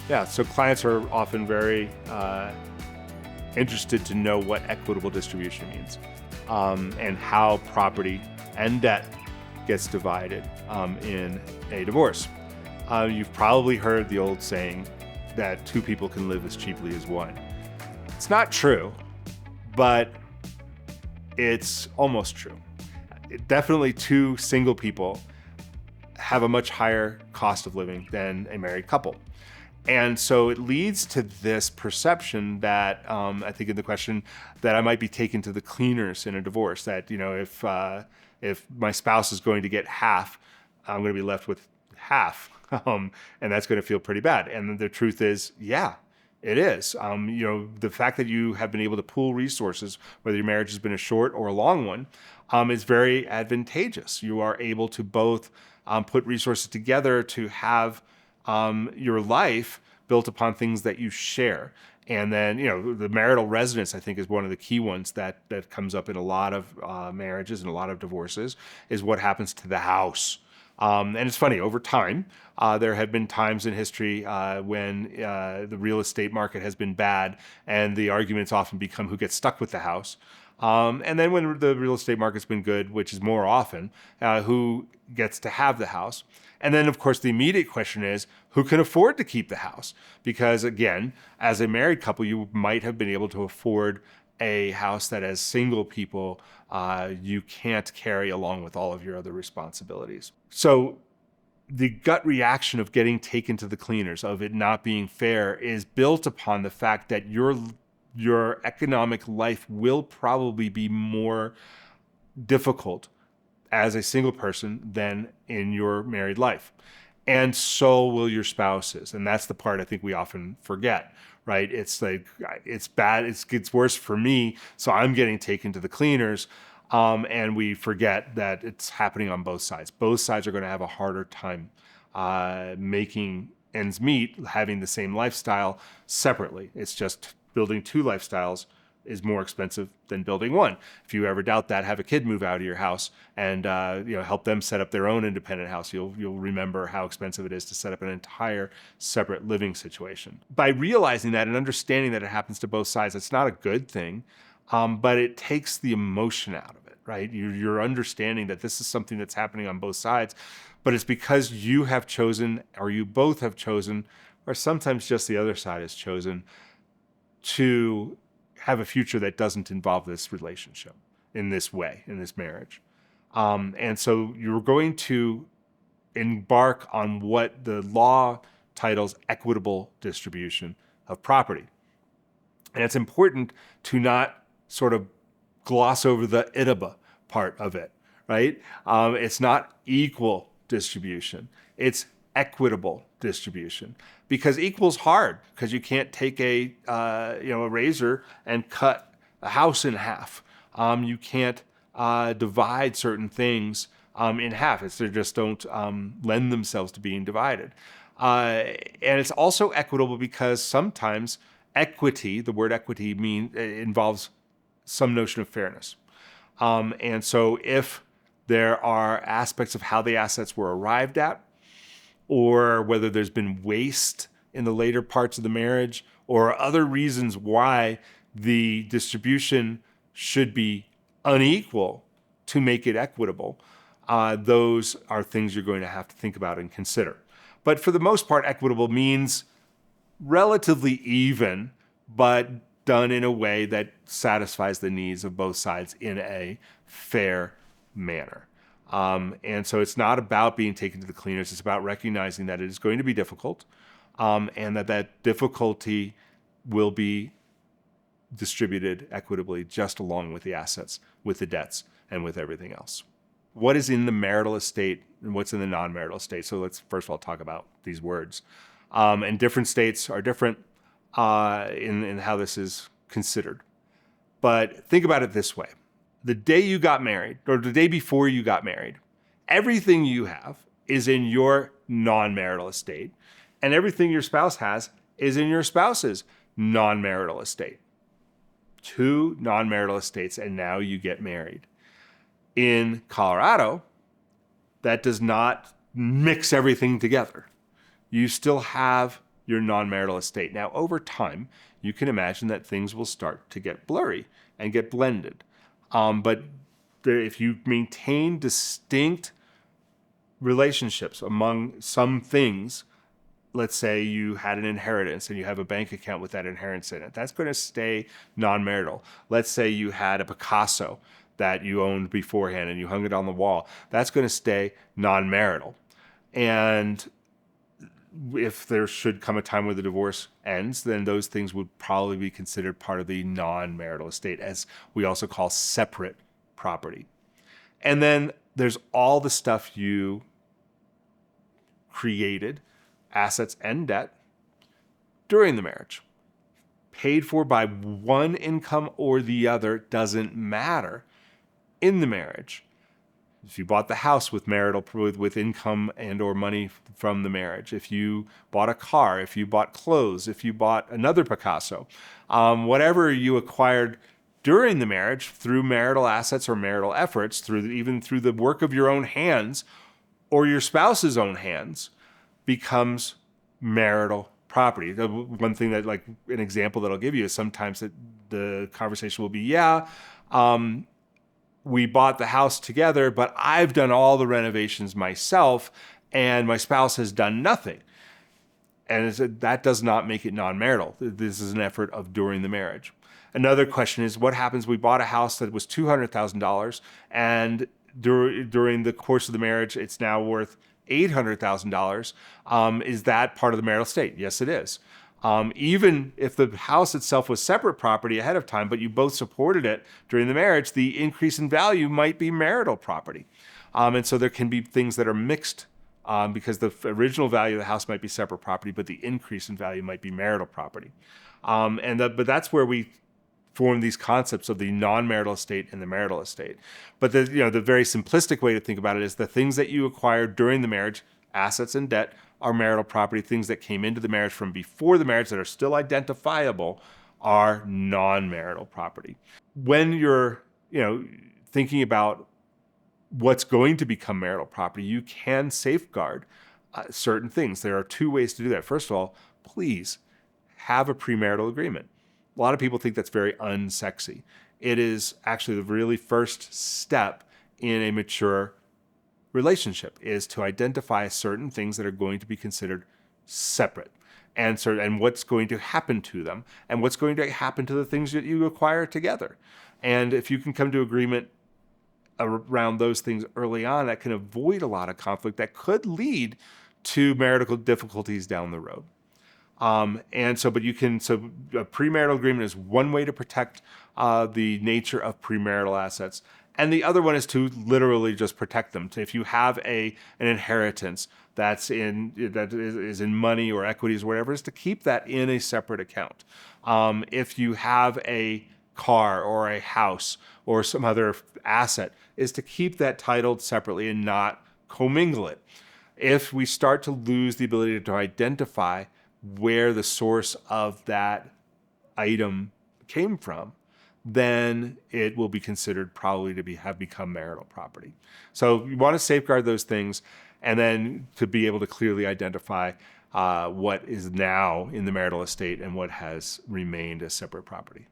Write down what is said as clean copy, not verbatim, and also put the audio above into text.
Yeah, so clients are often very interested to know what equitable distribution means, and how property and debt gets divided in a divorce. You've probably heard the old saying that two people can live as cheaply as one. It's not true, but it's almost true. Definitely two single people have a much higher cost of living than a married couple. And so it leads to this perception that I think in the question that I might be taken to the cleaners in a divorce, that, if my spouse is going to get half, I'm going to be left with half. And that's going to feel pretty bad. And the truth is, yeah, it is. The fact that you have been able to pool resources, whether your marriage has been a short or a long one, is very advantageous. You are able to both put resources together to have your life built upon things that you share. And then, the marital residence, I think, is one of the key ones that comes up in a lot of marriages and a lot of divorces, is what happens to the house. And it's funny, over time, there have been times in history when the real estate market has been bad, and the arguments often become who gets stuck with the house. And then when the real estate market's been good, which is more often, who gets to have the house. And then, of course, the immediate question is, who can afford to keep the house? Because, again, as a married couple, you might have been able to afford a house that as single people, you can't carry along with all of your other responsibilities. So the gut reaction of getting taken to the cleaners, of it not being fair, is built upon the fact that your economic life will probably be more difficult as a single person than in your married life. And so will your spouses. And that's the part I think we often forget, right? It's like, it's bad, it gets worse for me, so I'm getting taken to the cleaners. And we forget that it's happening on both sides. Both sides are going to have a harder time making ends meet, having the same lifestyle separately. It's just building two lifestyles is more expensive than building one. If you ever doubt that, have a kid move out of your house and help them set up their own independent house. You'll remember how expensive it is to set up an entire separate living situation. By realizing that and understanding that it happens to both sides, it's not a good thing, but it takes the emotion out of it, right? You're understanding that this is something that's happening on both sides, but it's because you have chosen, or you both have chosen, or sometimes just the other side has chosen, to have a future that doesn't involve this relationship in this way, in this marriage. And so you're going to embark on what the law titles equitable distribution of property. And it's important to not sort of gloss over the itaba part of it, right? It's not equal distribution. It's equitable distribution, because equal's hard, because you can't take a razor and cut a house in half. You can't divide certain things in half. They just don't lend themselves to being divided. And it's also equitable because sometimes equity, the word equity, involves some notion of fairness. And so if there are aspects of how the assets were arrived at, or whether there's been waste in the later parts of the marriage, or other reasons why the distribution should be unequal to make it equitable, those are things you're going to have to think about and consider. But for the most part, equitable means relatively even, but done in a way that satisfies the needs of both sides in a fair manner. And so it's not about being taken to the cleaners. It's about recognizing that it is going to be difficult, and that difficulty will be distributed equitably just along with the assets, with the debts, and with everything else. What is in the marital estate and what's in the non-marital estate? So let's first of all talk about these words. And different states are different in how this is considered. But think about it this way. The day you got married, or the day before you got married, everything you have is in your non-marital estate, and everything your spouse has is in your spouse's non-marital estate. Two non-marital estates, and now you get married. In Colorado, that does not mix everything together. You still have your non-marital estate. Now, over time, you can imagine that things will start to get blurry and get blended. But if you maintain distinct relationships among some things, let's say you had an inheritance and you have a bank account with that inheritance in it, that's going to stay non-marital. Let's say you had a Picasso that you owned beforehand and you hung it on the wall, that's going to stay non-marital. And if there should come a time where the divorce ends, then those things would probably be considered part of the non-marital estate, as we also call separate property. And then there's all the stuff you created, assets and debt, during the marriage. Paid for by one income or the other doesn't matter in the marriage. If you bought the house with income and or money from the marriage, if you bought a car, if you bought clothes, if you bought another Picasso, whatever you acquired during the marriage through marital assets or marital efforts, even through the work of your own hands or your spouse's own hands, becomes marital property. The one thing that, like an example that I'll give you, is sometimes the conversation will be, we bought the house together, but I've done all the renovations myself and my spouse has done nothing. And that does not make it non-marital. This is an effort of during the marriage. Another question is, what happens? We bought a house that was $200,000 and during the course of the marriage, it's now worth $800,000. Is that part of the marital estate? Yes, it is. Even if the house itself was separate property ahead of time, but you both supported it during the marriage, the increase in value might be marital property. And so there can be things that are mixed because the original value of the house might be separate property, but the increase in value might be marital property. But that's where we form these concepts of the non-marital estate and the marital estate. But the very simplistic way to think about it is the things that you acquired during the marriage, assets and debt, are marital property. Things that came into the marriage from before the marriage that are still identifiable are non-marital property. When you're, thinking about what's going to become marital property, you can safeguard certain things. There are two ways to do that. First of all, please have a premarital agreement. A lot of people think that's very unsexy. It is actually the really first step in a mature relationship, is to identify certain things that are going to be considered separate and what's going to happen to them and what's going to happen to the things that you acquire together. And if you can come to agreement around those things early on, that can avoid a lot of conflict that could lead to marital difficulties down the road. So a premarital agreement is one way to protect the nature of premarital assets. And the other one is to literally just protect them. So if you have an inheritance that is in money or equities or whatever, is to keep that in a separate account. If you have a car or a house or some other asset, is to keep that titled separately and not commingle it. If we start to lose the ability to identify where the source of that item came from, then it will be considered probably to have become marital property. So you want to safeguard those things, and then to be able to clearly identify what is now in the marital estate and what has remained as separate property.